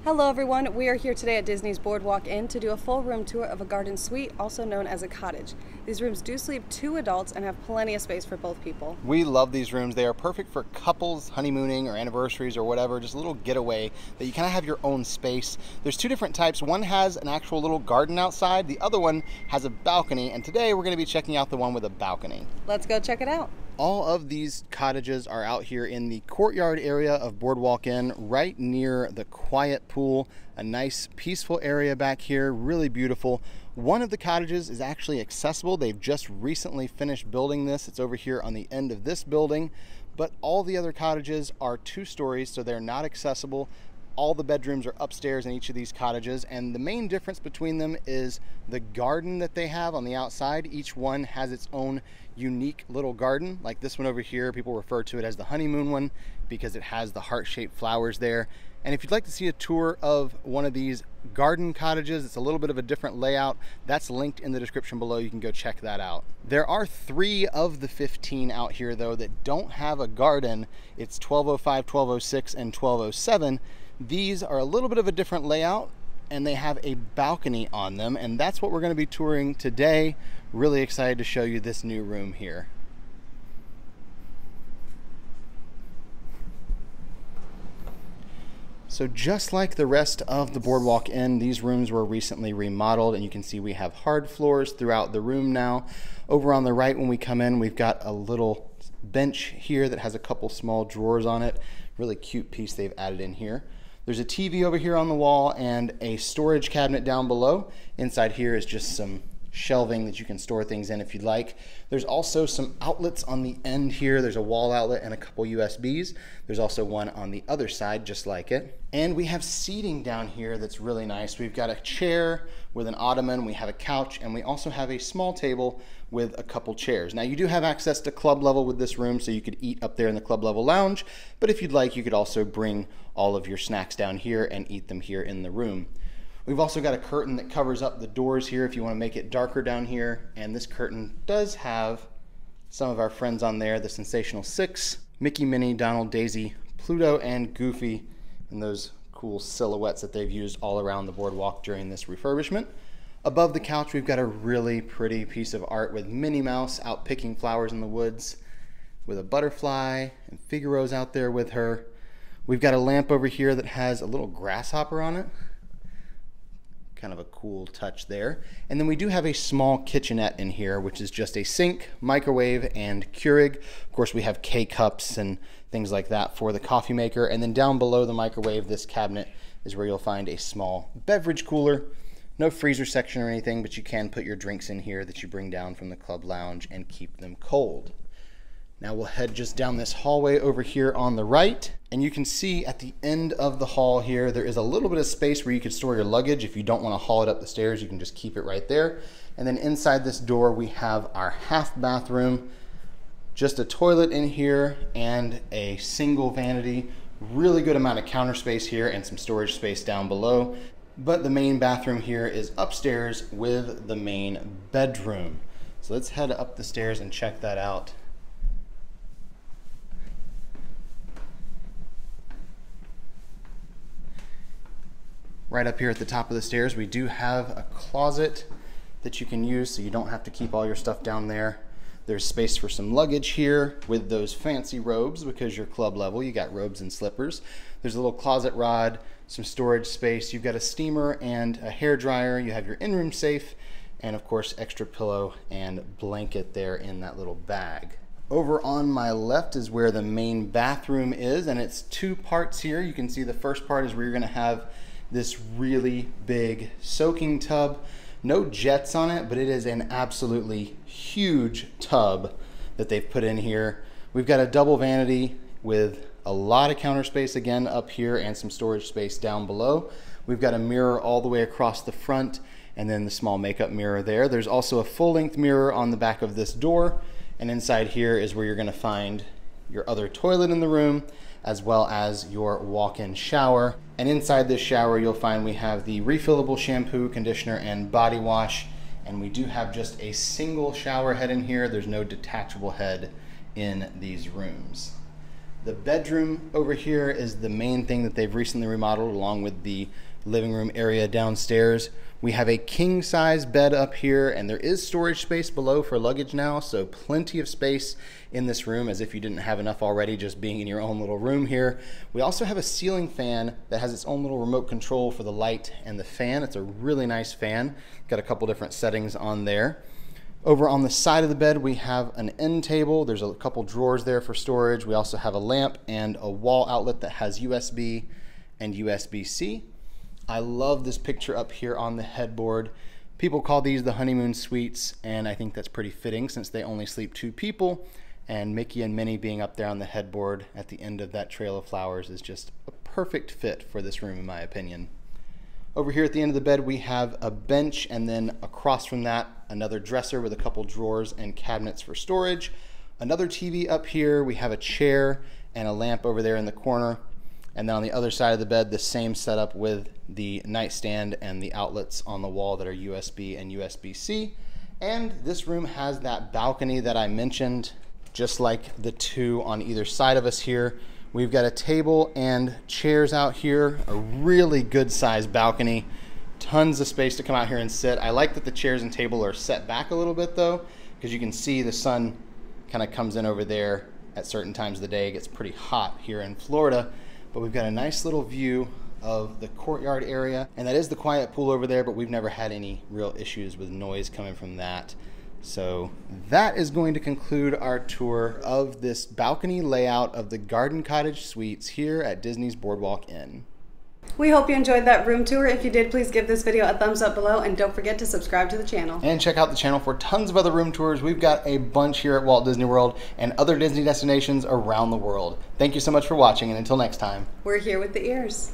Hello everyone, we are here today at Disney's Boardwalk Inn to do a full room tour of a garden suite, also known as a cottage. These rooms do sleep 2 adults and have plenty of space for both people. We love these rooms. They are perfect for couples honeymooning or anniversaries or whatever, just a little getaway that you kind of have your own space. There's 2 different types. One has an actual little garden outside. The other one has a balcony, and today we're going to be checking out the one with a balcony. Let's go check it out. All of these cottages are out here in the courtyard area of Boardwalk Inn, right near the quiet pool. A nice peaceful area back here, really beautiful. One of the cottages is actually accessible. They've just recently finished building this. It's over here on the end of this building, but all the other cottages are 2 stories, so they're not accessible. All the bedrooms are upstairs in each of these cottages, and the main difference between them is the garden that they have on the outside. Each one has its own unique little garden. Like this one over here, people refer to it as the honeymoon one because it has the heart-shaped flowers there. And if you'd like to see a tour of one of these garden cottages, it's a little bit of a different layout. That's linked in the description below. You can go check that out. There are 3 of the 15 out here though that don't have a garden. It's 1205, 1206, and 1207. These are a little bit of a different layout, and they have a balcony on them, and that's what we're going to be touring today. Really excited to show you this new room here. So just like the rest of the Boardwalk Inn, these rooms were recently remodeled, and you can see we have hard floors throughout the room now. Over on the right when we come in, we've got a little bench here that has a couple small drawers on it. Really cute piece they've added in here. There's a TV over here on the wall and a storage cabinet down below. Inside here is just some shelving that you can store things in if you'd like. There's also some outlets on the end here. There's a wall outlet and a couple USBs. There's also one on the other side just like it. And we have seating down here that's really nice. We've got a chair with an ottoman, we have a couch, and we also have a small table with a couple chairs. Now you do have access to club level with this room, so you could eat up there in the club level lounge, but if you'd like, you could also bring all of your snacks down here and eat them here in the room. We've also got a curtain that covers up the doors here if you want to make it darker down here. And this curtain does have some of our friends on there, the Sensational Six, Mickey, Minnie, Donald, Daisy, Pluto, and Goofy, and those cool silhouettes that they've used all around the boardwalk during this refurbishment. Above the couch, we've got a really pretty piece of art with Minnie Mouse out picking flowers in the woods with a butterfly and Figaro's out there with her. We've got a lamp over here that has a little grasshopper on it. Kind of a cool touch there. And then we do have a small kitchenette in here, which is just a sink, microwave, and Keurig. Of course, we have K-cups and things like that for the coffee maker. And then down below the microwave, this cabinet is where you'll find a small beverage cooler. No freezer section or anything, but you can put your drinks in here that you bring down from the club lounge and keep them cold. Now we'll head just down this hallway over here on the right, and you can see at the end of the hall here, there is a little bit of space where you could store your luggage. If you don't want to haul it up the stairs, you can just keep it right there. And then inside this door, we have our half bathroom, just a toilet in here and a single vanity. Really good amount of counter space here and some storage space down below. But the main bathroom here is upstairs with the main bedroom. So let's head up the stairs and check that out. Right up here at the top of the stairs, we do have a closet that you can use so you don't have to keep all your stuff down there. There's space for some luggage here with those fancy robes because you're club level, you got robes and slippers. There's a little closet rod, some storage space. You've got a steamer and a hair dryer. You have your in-room safe and of course extra pillow and blanket there in that little bag. Over on my left is where the main bathroom is, and it's 2 parts here. You can see the first part is where you're gonna have this really big soaking tub. No jets on it, but it is an absolutely huge tub that they've put in here. We've got a double vanity with a lot of counter space again up here and some storage space down below. We've got a mirror all the way across the front and then the small makeup mirror there. There's also a full-length mirror on the back of this door, and inside here is where you're gonna find your other toilet in the room, as well as your walk-in shower. And inside this shower, you'll find we have the refillable shampoo, conditioner, and body wash. And we do have just a single shower head in here. There's no detachable head in these rooms. The bedroom over here is the main thing that they've recently remodeled, along with the living room area downstairs. We have a king size bed up here, and there is storage space below for luggage now, so plenty of space in this room, as if you didn't have enough already just being in your own little room here. We also have a ceiling fan that has its own little remote control for the light and the fan. It's a really nice fan. Got a couple different settings on there. Over on the side of the bed, we have an end table. There's a couple drawers there for storage. We also have a lamp and a wall outlet that has USB and USB-C. I love this picture up here on the headboard. People call these the honeymoon suites, and I think that's pretty fitting since they only sleep 2 people, and Mickey and Minnie being up there on the headboard at the end of that trail of flowers is just a perfect fit for this room in my opinion. Over here at the end of the bed, we have a bench, and then across from that, another dresser with a couple drawers and cabinets for storage. Another TV up here. We have a chair and a lamp over there in the corner. And then on the other side of the bed, the same setup with the nightstand and the outlets on the wall that are USB and USB-C. And this room has that balcony that I mentioned, just like the 2 on either side of us here. We've got a table and chairs out here, a really good sized balcony, tons of space to come out here and sit. I like that the chairs and table are set back a little bit though, because you can see the sun kind of comes in over there at certain times of the day. It gets pretty hot here in Florida, but we've got a nice little view of the courtyard area, and that is the quiet pool over there, but we've never had any real issues with noise coming from that. So that is going to conclude our tour of this balcony layout of the Garden Cottage Suites here at Disney's Boardwalk Inn. We hope you enjoyed that room tour. If you did, please give this video a thumbs up below, and don't forget to subscribe to the channel. And check out the channel for tons of other room tours. We've got a bunch here at Walt Disney World and other Disney destinations around the world. Thank you so much for watching, and until next time. We're here with the ears.